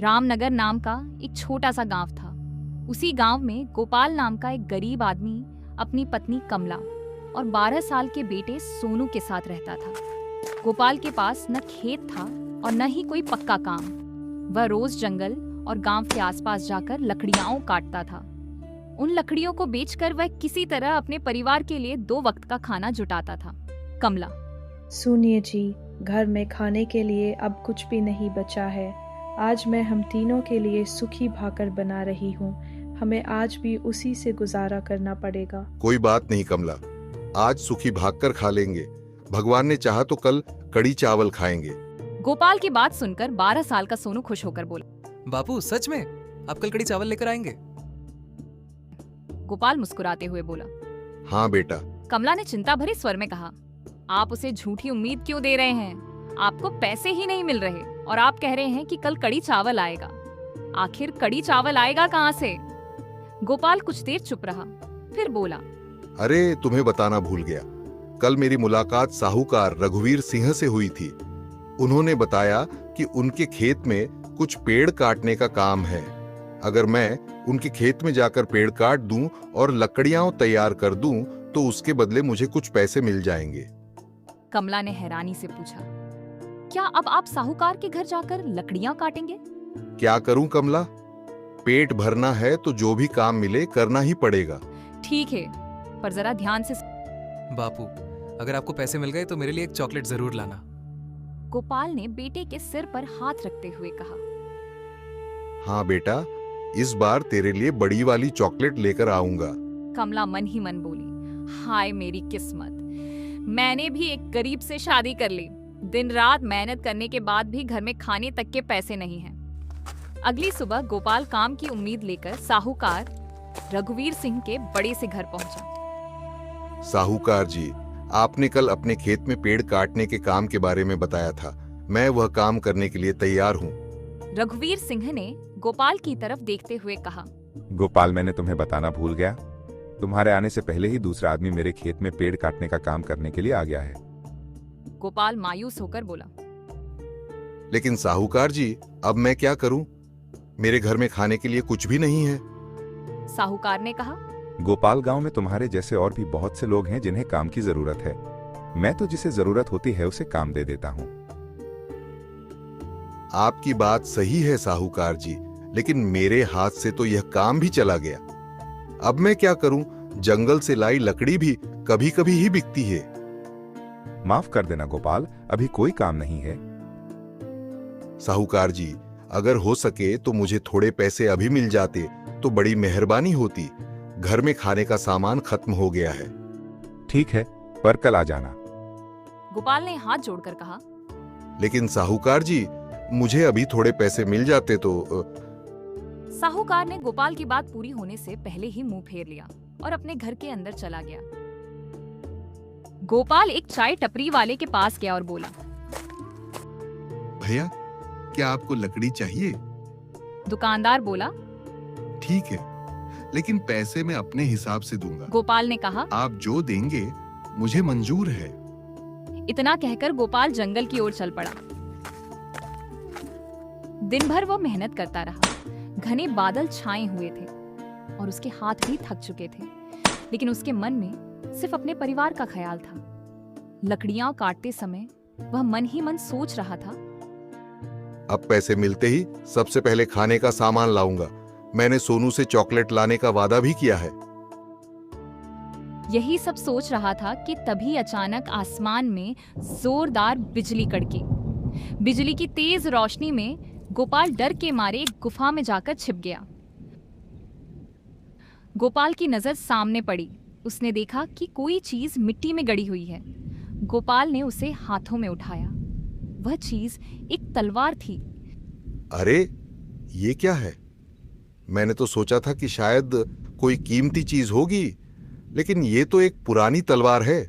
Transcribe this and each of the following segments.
रामनगर नाम का एक छोटा सा गांव था। उसी गांव में गोपाल नाम का एक गरीब आदमी अपनी पत्नी कमला और 12 साल के बेटे सोनू के साथ रहता था। गोपाल के पास न खेत था और न ही कोई पक्का काम। वह रोज जंगल और गांव के आसपास जाकर लकड़ियां काटता था। उन लकड़ियों को बेचकर वह किसी तरह अपने परिवार के लिए 2 वक्त का खाना जुटाता था। कमला: सुनिए जी, घर में खाने के लिए अब कुछ भी नहीं बचा है। आज मैं हम तीनों के लिए सूखी भाकर बना रही हूँ। हमें आज भी उसी से गुजारा करना पड़ेगा। कोई बात नहीं कमला, आज सूखी भाकर खा लेंगे। भगवान ने चाहा तो कल कड़ी चावल खाएंगे। गोपाल की बात सुनकर 12 साल का सोनू खुश होकर बोला, बापू सच में आप कल कड़ी चावल लेकर आएंगे? गोपाल मुस्कुराते हुए बोला, हाँ बेटा। कमला ने चिंता भरे स्वर में कहा, आप उसे झूठी उम्मीद क्यों दे रहे हैं? आपको पैसे ही नहीं मिल रहे और आप कह रहे हैं कि कल कड़ी चावल आएगा। आखिर कड़ी चावल आएगा कहाँ से? गोपाल कुछ देर चुप रहा, फिर बोला, अरे तुम्हें बताना भूल गया, कल मेरी मुलाकात साहूकार रघुवीर सिंह से हुई थी। उन्होंने बताया कि उनके खेत में कुछ पेड़ काटने का काम है। अगर मैं उनके खेत में जाकर पेड़ काट दूं और लकड़ियां तैयार कर दूं तो उसके बदले मुझे कुछ पैसे मिल जाएंगे। कमला ने हैरानी से पूछा, क्या अब आप साहूकार के घर जाकर लकड़ियां काटेंगे? क्या करूं कमला, पेट भरना है तो जो भी काम मिले करना ही पड़ेगा। ठीक है, पर जरा ध्यान से। बापू अगर आपको पैसे मिल गए तो मेरे लिए एक चॉकलेट जरूर लाना। गोपाल ने बेटे के सिर पर हाथ रखते हुए कहा, हाँ बेटा, इस बार तेरे लिए बड़ी वाली चॉकलेट लेकर आऊंगा। कमला मन ही मन बोली, हाय मेरी किस्मत, मैंने भी एक गरीब से शादी कर ली। दिन रात मेहनत करने के बाद भी घर में खाने तक के पैसे नहीं हैं। अगली सुबह गोपाल काम की उम्मीद लेकर साहूकार रघुवीर सिंह के बड़े से घर पहुंचा। साहूकार जी, आपने कल अपने खेत में पेड़ काटने के काम के बारे में बताया था। मैं वह काम करने के लिए तैयार हूँ। रघुवीर सिंह ने गोपाल की तरफ देखते हुए कहा, गोपाल, मैंने तुम्हें बताना भूल गया। तुम्हारे आने से पहले ही दूसरा आदमी मेरे खेत में पेड़ काटने का काम करने के लिए आ गया है। गोपाल मायूस होकर बोला, लेकिन साहूकार जी, अब मैं क्या करूं? मेरे घर में खाने के लिए कुछ भी नहीं है। साहूकार ने कहा, गोपाल, गांव में तुम्हारे जैसे और भी बहुत से लोग हैं जिन्हें काम की जरूरत है। मैं तो जिसे जरूरत होती है उसे काम दे देता हूँ। आपकी बात सही है साहूकार जी, लेकिन मेरे हाथ से तो यह काम भी चला गया। अब मैं क्या करूं? जंगल से लाई लकड़ी भी कभी कभी ही बिकती है। माफ कर देना गोपाल, अभी कोई काम नहीं है। साहूकार जी, अगर हो सके तो मुझे थोड़े पैसे अभी मिल जाते तो बड़ी मेहरबानी होती। घर में खाने का सामान खत्म हो गया है। ठीक है, पर कल आ जाना। गोपाल ने हाथ जोड़कर कहा, लेकिन साहूकार जी, मुझे अभी थोड़े पैसे मिल जाते तो। साहूकार ने गोपाल की बात पूरी होने से पहले ही मुंह फेर लिया और अपने घर के अंदर चला गया। गोपाल एक चाय टपरी वाले के पास गया और बोला, भैया, क्या आपको लकड़ी चाहिए? दुकानदार बोला, ठीक है, लेकिन पैसे मैं अपने हिसाब से दूंगा। गोपाल ने कहा, आप जो देंगे मुझे मंजूर है। इतना कहकर गोपाल जंगल की ओर चल पड़ा। दिन भर वो मेहनत करता रहा। घने बादल छाए हुए थे और उसके हाथ भी थक चुके थे, लेकिन उसके मन में सिर्फ अपने परिवार का ख्याल था। लकड़ियां काटते समय वह मन ही मन सोच रहा था, अब पैसे मिलते ही सबसे पहले खाने का सामान लाऊंगा। मैंने सोनू से चॉकलेट लाने का वादा भी किया है। यही सब सोच रहा था कि तभी अचानक आसमान में जोरदार बिजली कड़की। बिजली की तेज रोशनी में गोपाल डर के मारे एक गुफा में जाकर छिप गया। गोपाल की नजर सामने पड़ी। उसने देखा कि कोई चीज मिट्टी में गड़ी हुई है। गोपाल ने उसे हाथों में उठाया। वह चीज एक तलवार थी। अरे, ये क्या है? मैंने तो सोचा था कि शायद कोई कीमती चीज होगी, लेकिन ये तो एक पुरानी तलवार है।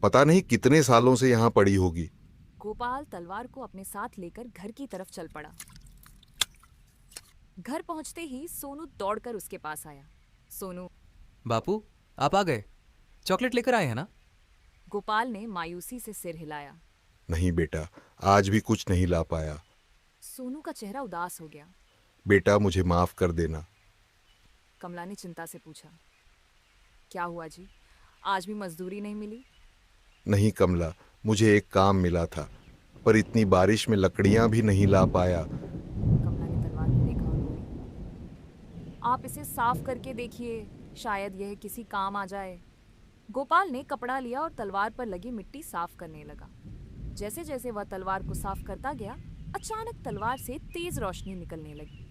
पता नहीं कितने सालों से यहाँ पड़ी होगी। गोपाल तलवार को अपने साथ लेकर घर की तरफ चल पड़ा। घर पहुंचते ही सोनू दौड़कर उसके पास आया। सोनू, बापू आप आ गए, चॉकलेट लेकर आए हैं ना? गोपाल ने मायूसी से सिर हिलाया। नहीं बेटा, आज भी कुछ नहीं ला पाया। सोनू का चेहरा उदास हो गया। बेटा मुझे माफ कर देना। कमला ने चिंता से पूछा, क्या हुआ जी, आज भी मजदूरी नहीं मिली? नहीं कमला, मुझे एक काम मिला था, पर इतनी बारिश में लकड़ियां भी नहीं ला पाया। कमला ने तलवार को देखा और बोली, आप इसे साफ करके देखिए, शायद यह किसी काम आ जाए। गोपाल ने कपड़ा लिया और तलवार पर लगी मिट्टी साफ करने लगा। जैसे जैसे वह तलवार को साफ करता गया, अचानक तलवार से तेज रोशनी निकलने लगी।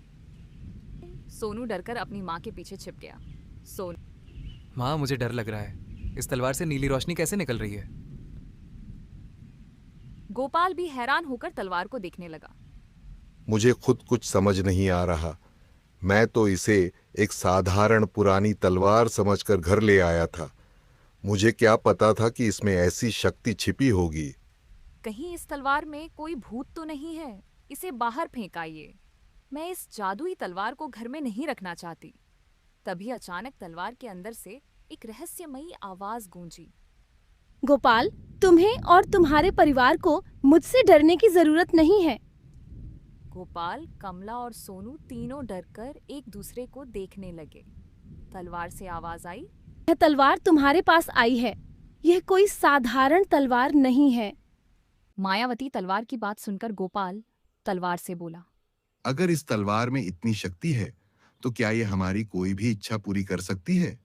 सोनू डरकर अपनी माँ के पीछे छिप गया। सोनू, माँ मुझे डर लग रहा है, इस तलवार से नीली रोशनी कैसे निकल रही है? गोपाल भी हैरान होकर तलवार को देखने लगा। मुझे खुद कुछ समझ नहीं आ रहा। मैं तो इसे एक साधारण पुरानी तलवार समझकर घर ले आया था। मुझे क्या पता था कि इसमें ऐसी शक्ति छिपी होगी। कहीं इस तलवार में कोई भूत तो नहीं है? इसे बाहर फेंकाइए। मैं इस जादुई तलवार को घर में नहीं रखना चाहती। तभी अचानक तलवार के अंदर से एक रहस्यमयी आवाज गूंजी। गोपाल, तुम्हें और तुम्हारे परिवार को मुझसे डरने की जरूरत नहीं है। गोपाल, कमला और सोनू तीनों डरकर एक दूसरे को देखने लगे। तलवार से आवाज आई, यह तलवार तुम्हारे पास आई है, यह कोई साधारण तलवार नहीं है। मायावती तलवार की बात सुनकर गोपाल तलवार से बोला, अगर इस तलवार में इतनी शक्ति है, तो क्या ये हमारी कोई भी इच्छा पूरी कर सकती है?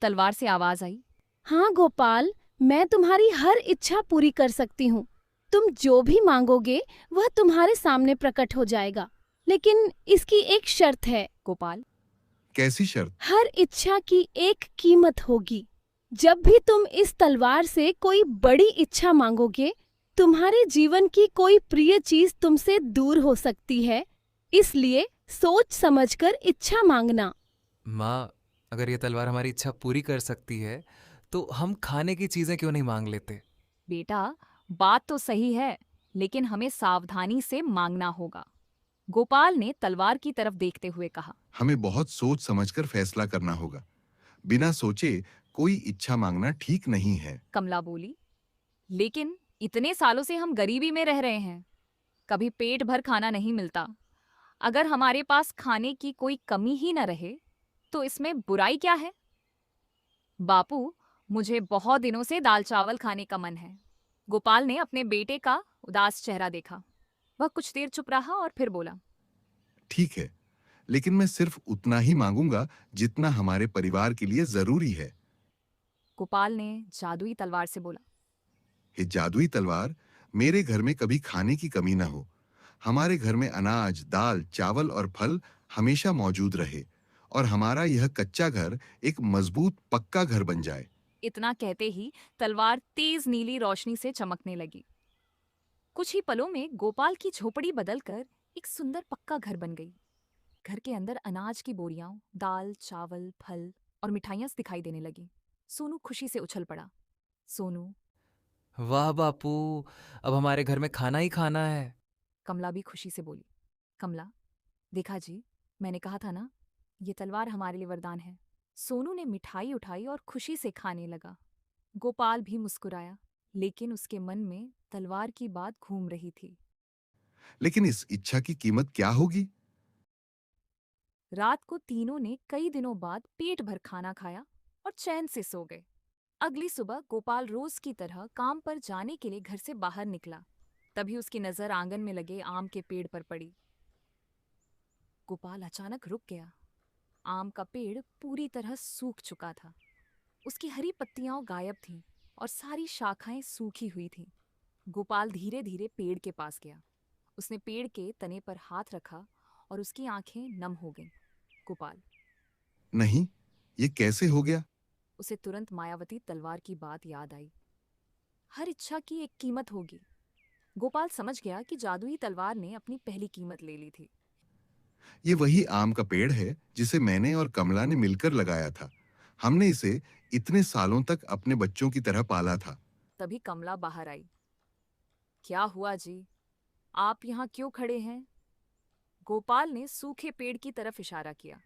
तलवार से आवाज आई, हाँ गोपाल, मैं तुम्हारी हर इच्छा पूरी कर सकती हूँ। तुम जो भी मांगोगे वह तुम्हारे सामने प्रकट हो जाएगा, लेकिन इसकी एक शर्त है। गोपाल, कैसी शर्त? हर इच्छा की एक कीमत होगी। जब भी तुम इस तलवार से कोई बड़ी इच्छा मांगोगे, तुम्हारे जीवन की कोई प्रिय चीज तुमसे दूर हो सकती है, इसलिए सोच समझकर इच्छा मांगना। माँ, अगर ये तलवार हमारी इच्छा पूरी कर सकती है तो हम खाने की चीजें क्यों नहीं मांग लेते? बेटा बात तो सही है, लेकिन हमें सावधानी से मांगना होगा। गोपाल ने तलवार की तरफ देखते हुए कहा। हमें बहुत सोच समझकर फैसला करना होगा। बिना सोचे कोई इच्छा मांगना ठीक नहीं है। कमला बोली, लेकिन इतने सालों से हम गरीबी में रह रहे हैं, कभी पेट भर खाना नहीं मिलता। अगर हमारे पास खाने की कोई कमी ही न रहे तो इसमें बुराई क्या है? बापू, मुझे बहुत दिनों से दाल चावल खाने का मन है। गोपाल ने अपने बेटे का उदास चेहरा देखा। वह कुछ देर चुप रहा और फिर बोला, ठीक है, लेकिन मैं सिर्फ उतना ही मांगूंगा जितना हमारे परिवार के लिए जरूरी है। गोपाल ने जादुई तलवार से बोला, ये जादुई तलवार, मेरे घर में कभी खाने की कमी ना हो। हमारे घर में अनाज, दाल, चावल और फल हमेशा मौजूद रहे और हमारा यह कच्चा घर एक मजबूत पक्का घर बन जाए। इतना कहते ही तलवार तेज नीली रोशनी से चमकने लगी। कुछ ही पलों में गोपाल की झोपड़ी बदलकर एक सुंदर पक्का घर बन गई। घर के अंदर अनाज की बोरियां, दाल, चावल, फल और मिठाइयां दिखाई देने लगी। सोनू खुशी से उछल पड़ा। सोनू, वाह बापू, अब हमारे घर में खाना ही खाना है। कमला भी खुशी से बोली। कमला, देखा जी, मैंने कहा था ना, ये तलवार हमारे लिए वरदान है। सोनू ने मिठाई उठाई और खुशी से खाने लगा। गोपाल भी मुस्कुराया, लेकिन उसके मन में तलवार की बात घूम रही थी। लेकिन इस इच्छा की कीमत क्या होगी? रात को तीनों ने कई दिनों बाद पेट भर खाना खाया और चैन से सो गए। अगली सुबह गोपाल रोज की तरह काम पर जाने के लिए घर से बाहर निकला। तभी उसकी नजर आंगन में लगे आम के पेड़ पर पड़ी। गोपाल अचानक रुक गया। आम का पेड़ पूरी तरह सूख चुका था। उसकी हरी पत्तियां गायब थीं और सारी शाखाएं सूखी हुई थीं। गोपाल धीरे धीरे पेड़ के पास गया। उसने पेड़ के तने पर हाथ रखा और उसकी आंखें नम हो गईं। गोपाल, नहीं, ये कैसे हो गया? उसे तुरंत मायावती तलवार की बात याद आई। हर इच्छा की एक कीमत होगी। गोपाल समझ गया कि जादुई तलवार ने अपनी पहली कीमत ले ली थी। ये वही आम का पेड़ है जिसे मैंने और कमला ने मिलकर लगाया था। हमने इसे इतने सालों तक अपने बच्चों की तरह पाला था। तभी कमला बाहर आई। क्या हुआ जी, आप यहाँ क्यों खड़े हैं? गोपाल ने सूखे पेड़ की तरफ इशारा किया।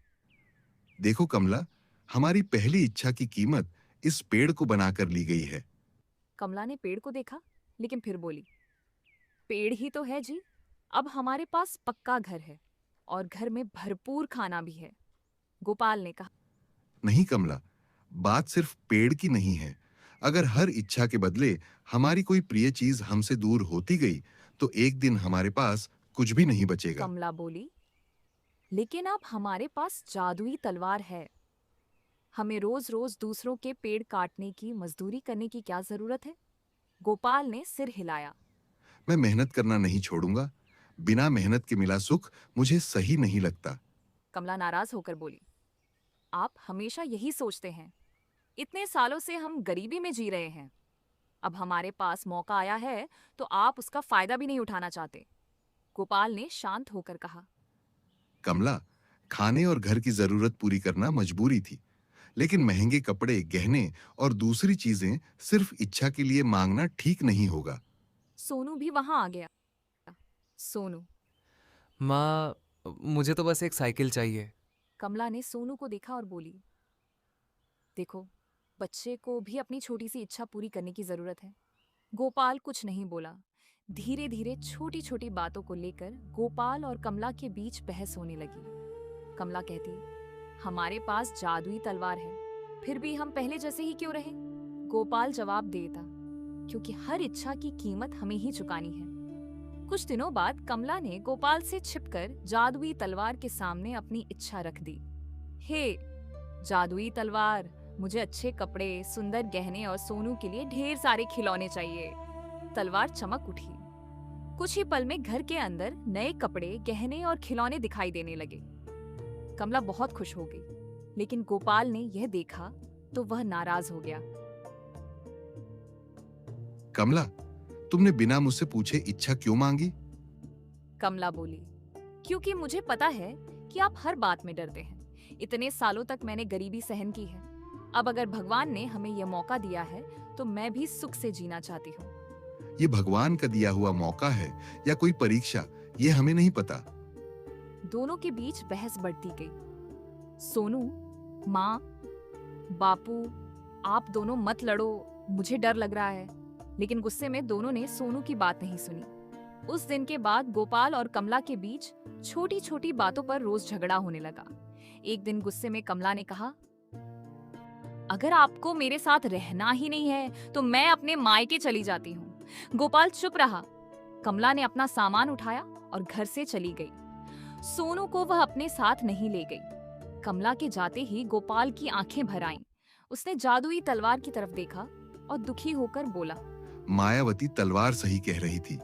देखो कमला, हमारी पहली इच्छा की कीमत इस पेड़ को बनाकर ली गई है। कमला ने पेड़ को देखा, लेकिन फिर बोली, पेड़ ही तो है जी, अब हमारे पास पक्का घर है और घर में भरपूर खाना भी है, गोपाल ने कहा। नहीं कमला, बात सिर्फ पेड़ की नहीं है। अगर हर इच्छा के बदले हमारी कोई प्रिय चीज हमसे दूर होती गई तो एक दिन हमारे पास कुछ भी नहीं बचेगा। कमला बोली, लेकिन अब हमारे पास जादुई तलवार है। हमें रोज रोज दूसरों के पेड़ काटने की मजदूरी करने की क्या जरूरत है? गोपाल ने सिर हिलाया। मैं मेहनत करना नहीं छोड़ूंगा। बिना मेहनत के मिला सुख मुझे सही नहीं लगता। कमला नाराज होकर बोली, आप हमेशा यही सोचते हैं। इतने सालों से हम गरीबी में जी रहे हैं। अब हमारे पास मौका आया है तो आप उसका फायदा भी नहीं उठाना चाहते। गोपाल ने शांत होकर कहा। कमला, खाने और घर की जरूरत पूरी करना मजबूरी थी, लेकिन महंगे कपड़े, गहने और दूसरी चीजें सिर्फ इच्छा के लिए मांगना ठीक नहीं होगा। सोनू भी वहां आ गया। सोनू, माँ, मुझे तो बस एक साइकिल चाहिए। कमला ने सोनू को देखा और बोली, देखो, बच्चे को भी अपनी छोटी सी इच्छा पूरी करने की जरूरत है। गोपाल कुछ नहीं बोला। धीरे धीरे छोटी छोटी बातों को लेकर गोपाल और कमला के बीच बहस होने लगी। कमला कहती, हमारे पास जादुई तलवार है, फिर भी हम पहले जैसे ही क्यों रहे? गोपाल जवाब देता, क्योंकि हर इच्छा की कीमत हमें ही चुकानी है। कुछ दिनों बाद कमला ने गोपाल से छिपकर जादुई तलवार के सामने अपनी इच्छा रख दी। हे जादुई तलवार, मुझे अच्छे कपड़े, सुंदर गहने और सोनू के लिए ढेर सारे खिलौने चाहिए। तलवार चमक उठी। कुछ ही पल में घर के अंदर नए कपड़े, गहने और खिलौने दिखाई देने लगे। कमला बहुत खुश हो गई, लेकिन गोपाल ने यह देखा तो वह नाराज हो गया। कमला, तुमने बिना मुझसे पूछे इच्छा क्यों मांगी? कमला बोली, क्योंकि मुझे पता है कि आप हर बात में डरते हैं। इतने सालों तक मैंने गरीबी सहन की है। अब अगर भगवान ने हमें यह मौका दिया है तो मैं भी सुख से जीना चाहती हूँ। ये भगवान का दिया हुआ मौका है या कोई परीक्षा, ये हमें नहीं पता। दोनों के बीच बहस बढ़ती गई। सोनू, माँ, बापू, आप दोनों मत लड़ो, मुझे डर लग रहा है। लेकिन गुस्से में दोनों ने सोनू की बात नहीं सुनी। उस दिन के बाद गोपाल और कमला के बीच छोटी छोटी बातों पर रोज झगड़ा होने लगा। एक दिन गुस्से में कमला ने कहा, अगर आपको मेरे साथ रहना ही नहीं है तो मैं अपने मायके चली जाती हूँ। गोपाल चुप रहा। कमला ने अपना सामान उठाया और घर से चली गई। सोनू को वह अपने साथ नहीं ले गई। कमला के जाते ही गोपाल की आंखें भर आईं। उसने जादुई तलवार की तरफ देखा और दुखी होकर बोला, मायावती तलवार सही कह रही थी।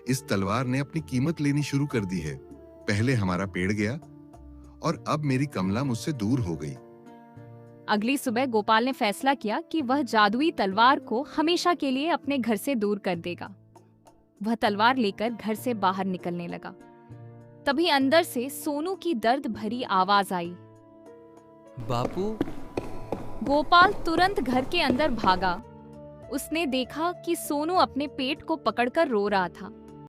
इस तलवार ने अपनी कीमत लेनी शुरू कर दी है। पहले हमारा पेड़ गया और अब मेरी कमला मुझसे दूर हो गई। अगली सुबह गोपाल ने फैसला किया कि वह जादुई तलवार को हमेशा के लिए अपने घर से दूर कर देगा। वह तलवार लेकर घर से बाहर निकलने लगा। तभी अंदर से सोनू की दर्द भरी आवाज आई। बापू। गोपाल तुरंत घर के अंदर भागा। उसने देखा कि सोनू अपने पेट को पकड़कर रो रहा था।